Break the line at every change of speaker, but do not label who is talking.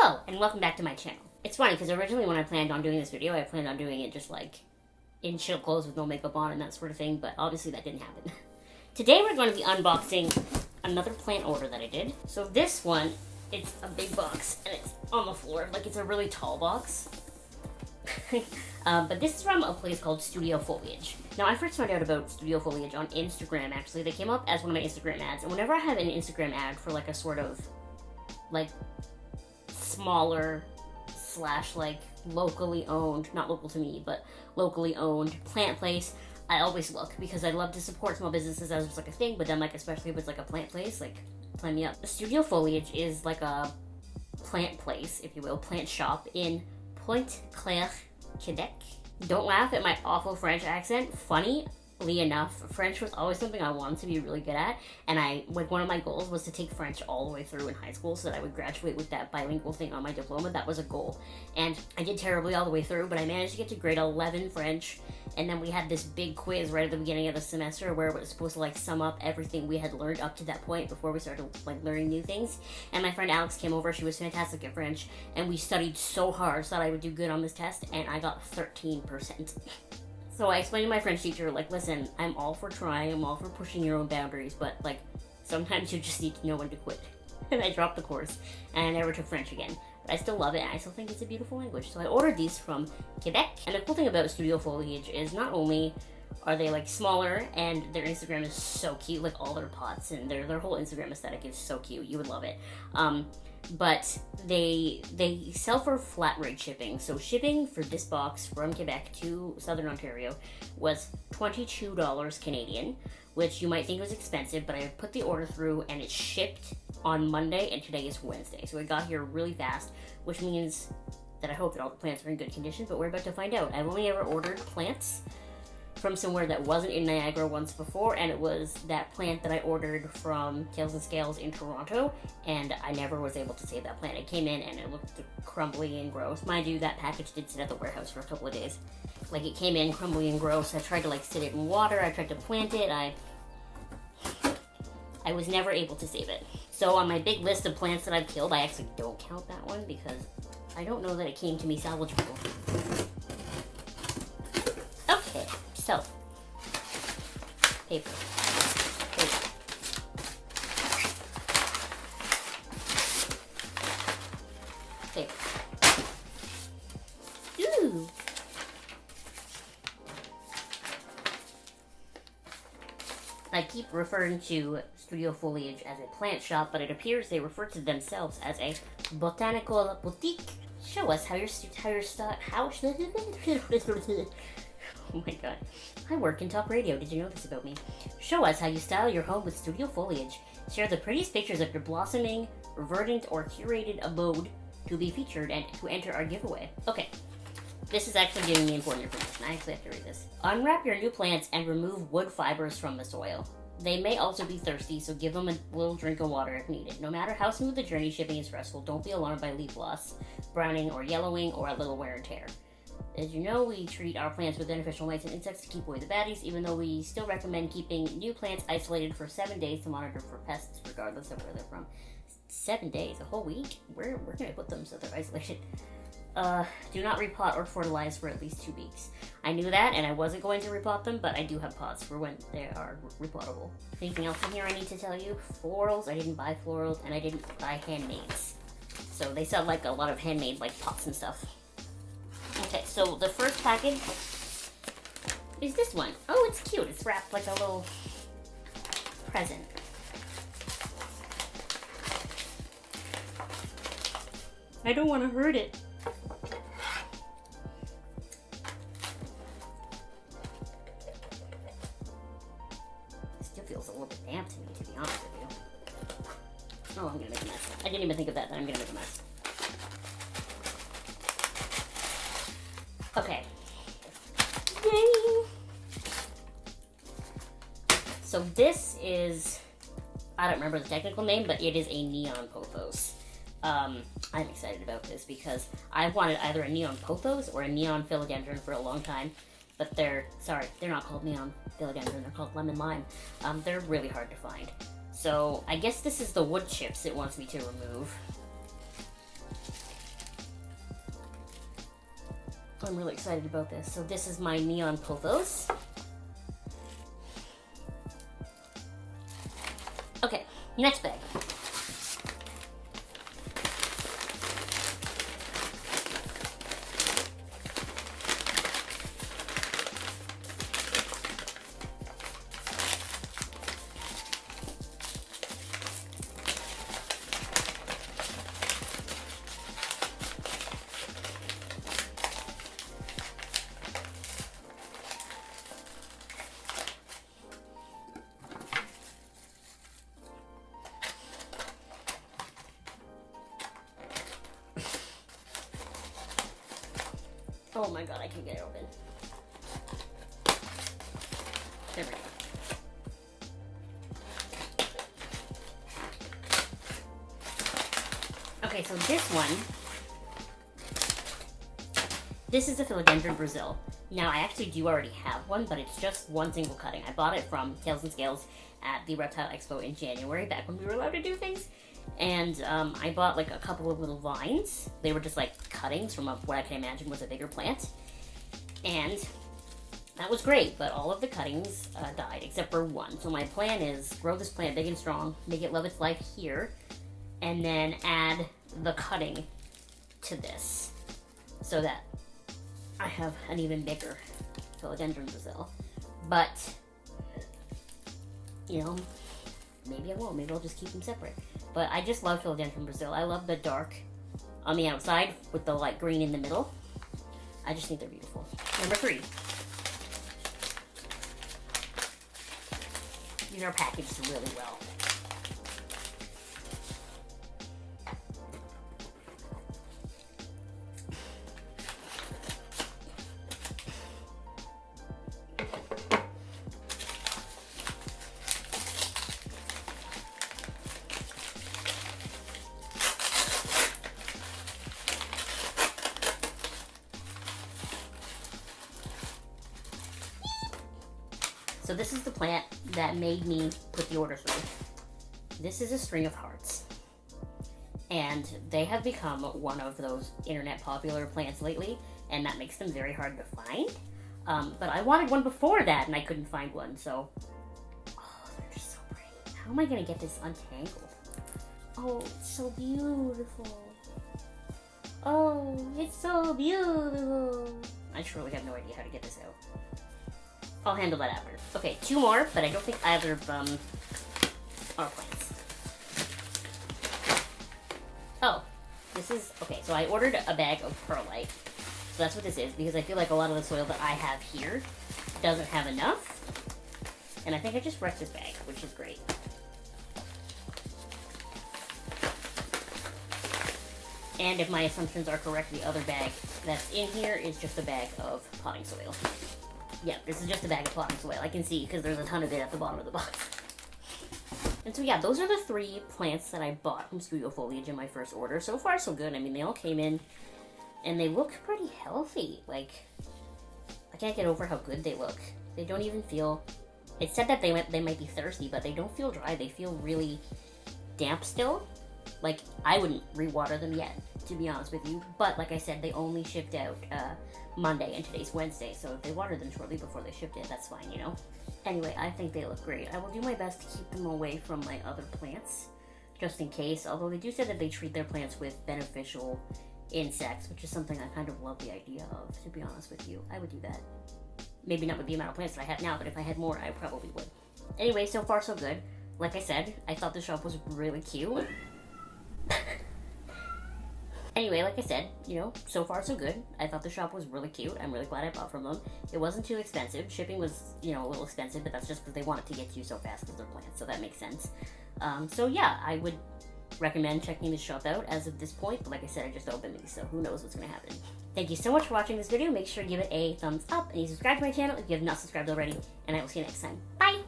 Hello, and welcome back to my channel. It's funny, because originally when I planned on doing this video, I planned on doing it just like in chill clothes with no makeup on and that sort of thing, but obviously that didn't happen. Today we're going to be unboxing another plant order that I did. So this one, it's a big box, and it's on the floor, like it's a really tall box. But this is from a place called Studio Foliage. Now, I first found out about Studio Foliage on Instagram, actually. They came up as one of my Instagram ads, and whenever I have an Instagram ad for like a sort of like smaller slash like locally owned, not local to me, but locally owned plant place, I always look because I love to support small businesses as it's like a thing, but then like especially if it's like a plant place, like sign me up. The Studio Foliage is like a plant place, if you will, plant shop in Pointe-Claire, Quebec. Don't laugh at my awful French accent. Funnily enough, French was always something I wanted to be really good at, and one of my goals was to take French all the way through in high school so that I would graduate with that bilingual thing on my diploma. That was a goal, and I did terribly all the way through, but I managed to get to grade 11 French, and then we had this big quiz right at the beginning of the semester where it was supposed to like sum up everything we had learned up to that point before we started like learning new things. And my friend Alex came over. She was fantastic at French, and we studied so hard so that I would do good on this test, and I got 13%. So I explained to my French teacher, like, listen, I'm all for trying, I'm all for pushing your own boundaries, but, like, sometimes you just need to know when to quit. And I dropped the course, and I never took French again. But I still love it, and I still think it's a beautiful language. So I ordered these from Quebec. And the cool thing about Studio Foliage is not only are they, like, smaller, and their Instagram is so cute, like, all their pots, and their whole Instagram aesthetic is so cute. You would love it. But they sell for flat rate shipping. So shipping for this box from Quebec to Southern Ontario was $22 Canadian, which you might think was expensive, but I put the order through and it shipped on Monday, and today is Wednesday. So it got here really fast, which means that I hope that all the plants are in good condition, but we're about to find out. I've only ever ordered plants from somewhere that wasn't in Niagara once before, and it was that plant that I ordered from Tails and Scales in Toronto, and I never was able to save that plant. It came in and it looked crumbly and gross. Mind you, that package did sit at the warehouse for a couple of days. Like, it came in crumbly and gross. I tried to like sit it in water, I tried to plant it, I was never able to save it. So on my big list of plants that I've killed, I actually don't count that one because I don't know that it came to me salvageable. Okay. So, paper. Ooh. I keep referring to Studio Foliage as a plant shop, but it appears they refer to themselves as a botanical boutique. Show us how your Oh my god. I work in talk radio. Did you know this about me? Show us how you style your home with Studio Foliage. Share the prettiest pictures of your blossoming, verdant, or curated abode to be featured and to enter our giveaway. Okay. This is actually giving me important information. I actually have to read this. Unwrap your new plants and remove wood fibers from the soil. They may also be thirsty, so give them a little drink of water if needed. No matter how smooth the journey, shipping is stressful. Don't be alarmed by leaf loss, browning, or yellowing, or a little wear and tear. As you know, we treat our plants with beneficial mites and insects to keep away the baddies, even though we still recommend keeping new plants isolated for 7 days to monitor for pests, regardless of where they're from. 7 days, a whole week? Where can I put them so they're isolated? Do not repot or fertilize for at least 2 weeks. I knew that, and I wasn't going to repot them, but I do have pots for when they are repotable. Anything else in here I need to tell you? Florals, I didn't buy florals, and I didn't buy handmaids. So they sell like a lot of handmade like pots and stuff. Okay, so the first package is this one. Oh, it's cute. It's wrapped like a little present. I don't want to hurt it. It still feels a little bit damp to me, to be honest with you. Oh, I'm gonna make a mess. I didn't even think of that I'm gonna make a mess. Okay. Yay! So this is, I don't remember the technical name, but it is a neon pothos. I'm excited about this because I've wanted either a neon pothos or a neon philodendron for a long time, but they're not called neon philodendron, they're called lemon lime. They're really hard to find. So I guess this is the wood chips it wants me to remove. I'm really excited about this. So this is my neon pothos. Okay, next bag. Oh my god, I can get it open. There we go. Okay, so this is a Philodendren Brazil. Now, I actually do already have one, but it's just one single cutting. I bought it from Tails and Scales at the Reptile Expo in January, back when we were allowed to do things. And I bought like a couple of little vines. They were just like cuttings from what I can imagine was a bigger plant. And that was great, but all of the cuttings died except for one. So my plan is grow this plant big and strong, make it love its life here, and then add the cutting to this so that I have an even bigger Philodendren Brazil. But, you know, maybe I won't. Maybe I'll just keep them separate. But I just love Philodendren Brazil. I love the dark on the outside with the light green in the middle. I just think they're beautiful. Number 3. These are packaged really well. So this is the plant that made me put the order through. This is a string of hearts. And they have become one of those internet popular plants lately, and that makes them very hard to find. But I wanted one before that, and I couldn't find one, so... Oh, they're just so pretty. How am I gonna get this untangled? Oh, it's so beautiful. Oh, it's so beautiful. I truly have no idea how to get this out. I'll handle that after. Okay, 2 more, but I don't think either of them are plants. Oh, this is... Okay, so I ordered a bag of Perlite. So that's what this is, because I feel like a lot of the soil that I have here doesn't have enough. And I think I just wrecked this bag, which is great. And if my assumptions are correct, the other bag that's in here is just a bag of potting soil. Yeah, this is just a bag of potting soil. I can see because there's a ton of it at the bottom of the box. And so yeah, those are the 3 plants that I bought from Studio Foliage in my first order. So far, so good. I mean, they all came in and they look pretty healthy. Like, I can't get over how good they look. They don't even feel... It said that they might be thirsty, but they don't feel dry. They feel really damp still. Like, I wouldn't re-water them yet, to be honest with you. But like I said, they only shipped out Monday, and today's Wednesday, so if they watered them shortly before they shipped it, that's fine, you know? Anyway, I think they look great. I will do my best to keep them away from my other plants, just in case, although they do say that they treat their plants with beneficial insects, which is something I kind of love the idea of, to be honest with you. I would do that. Maybe not with the amount of plants that I have now, but if I had more, I probably would. Anyway, so far so good. Like I said, I thought the shop was really cute. Anyway, like I said, you know, so far so good. I thought the shop was really cute. I'm really glad I bought from them. It wasn't too expensive. Shipping was, you know, a little expensive, but that's just because they wanted to get to you so fast with their plants, so that makes sense. So yeah, I would recommend checking this shop out as of this point, but like I said, I just opened these, so who knows what's going to happen. Thank you so much for watching this video. Make sure to give it a thumbs up, and you subscribe to my channel if you have not subscribed already, and I will see you next time. Bye!